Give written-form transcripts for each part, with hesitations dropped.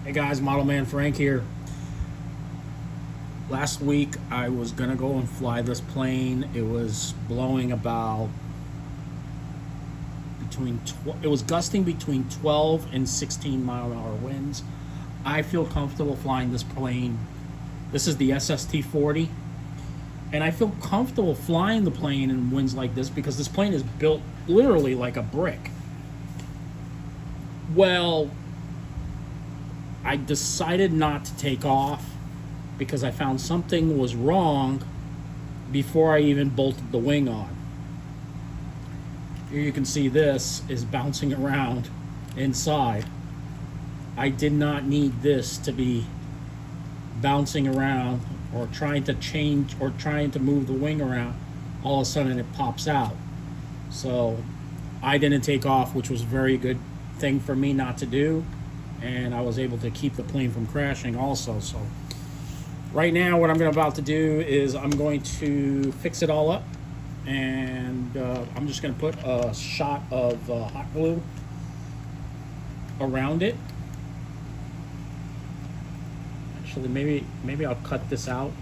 Hey guys, Model Man Frank here. Last week I was gonna go and fly this plane. It was blowing about it was gusting between 12 and 16 mile an hour winds. I feel comfortable flying this plane. This is the SST-40, and I feel comfortable flying the plane in winds like this because this plane is built literally like a brick. Well, I decided not to take off because I found something was wrong before I even bolted the wing on. Here you can see this is bouncing around inside. I did not need this to be bouncing around or trying to change or trying to move the wing around. All of a sudden it pops out. So I didn't take off, which was a very good thing for me not to do. And I was able to keep the plane from crashing also. So right now what I'm about to do is I'm going to fix it all up, and I'm just going to put a shot of hot glue around it. Actually, maybe I'll cut this out.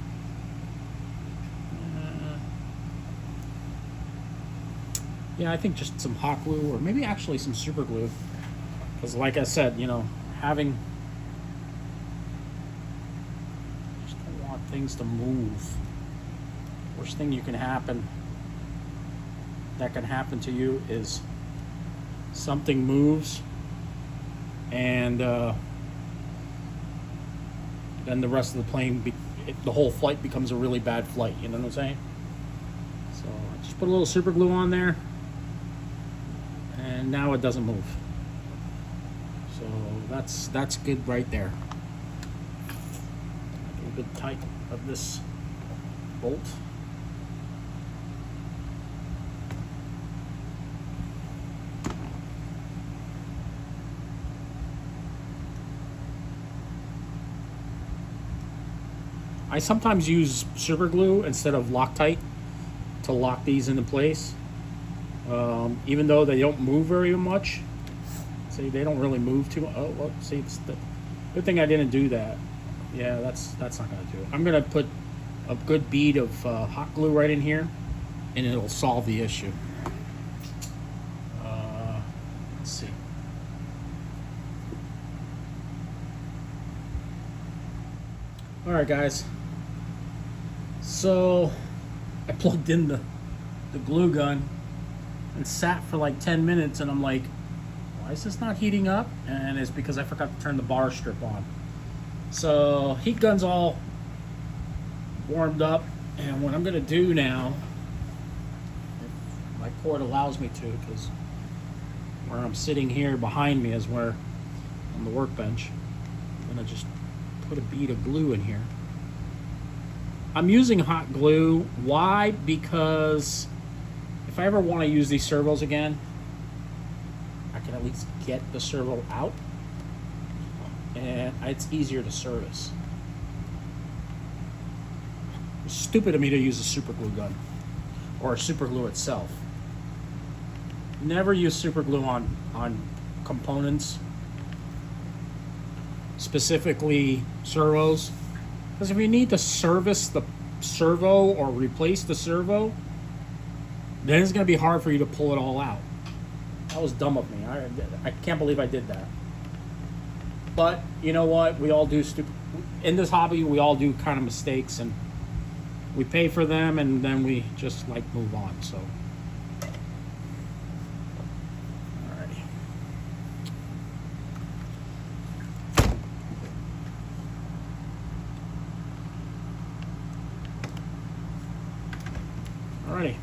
Yeah, I think just some hot glue, or maybe actually some super glue, because like I said, you know, just don't want things to move. Worst thing that can happen to you is something moves, and then the rest of the plane, the whole flight becomes a really bad flight. You know what I'm saying? So I just put a little super glue on there, and now it doesn't move. So that's good right there. A good tight of this bolt. I sometimes use super glue instead of Loctite to lock these into place. Even though they don't move very much. See, they don't really move too much. Oh, well, see, it's the good thing I didn't do that. Yeah, that's not gonna do it. I'm gonna put a good bead of hot glue right in here, and it'll solve the issue. Let's see. All right, guys. So I plugged in the glue gun and sat for like 10 minutes, and I'm like, why is this not heating up? And it's because I forgot to turn the bar strip on. So heat gun's all warmed up, and what I'm gonna do now, if my cord allows me to, because where I'm sitting here behind me is where on the workbench, I'm gonna just put a bead of glue in here. I'm using hot glue. Why? Because if I ever want to use these servos again, I can at least get the servo out, and it's easier to service. It's stupid of me to use a super glue gun or a super glue itself. Never use super glue on components, specifically servos, because if you need to service the servo or replace the servo, then it's going to be hard for you to pull it all out. That was dumb of me. I can't believe I did that. But you know what? We all do in this hobby. We all do kind of mistakes, and we pay for them, and then we just like move on. So, alrighty. Alrighty.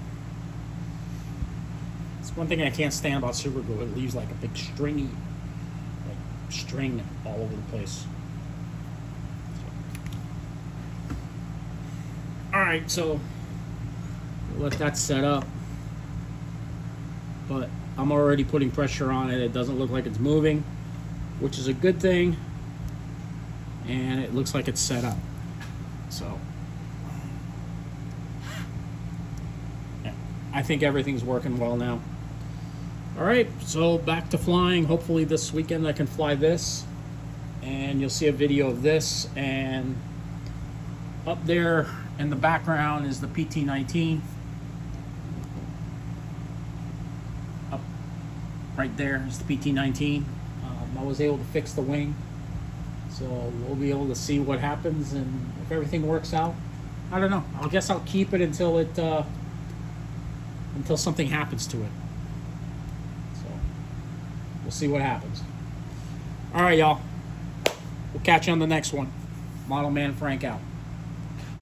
One thing I can't stand about super glue, it leaves like a big string all over the place. Alright, so we'll let that set up. But I'm already putting pressure on it. It doesn't look like it's moving, which is a good thing. And it looks like it's set up. So yeah, I think everything's working well now. All right, so back to flying. Hopefully this weekend I can fly this. and you'll see a video of this. And up there in the background is the PT-19. Up right there is the PT-19. I was able to fix the wing, so we'll be able to see what happens, and if everything works out, I don't know. I guess I'll keep it until something happens to it. So we'll see what happens. All right, y'all. We'll catch you on the next one. Model Man Frank out.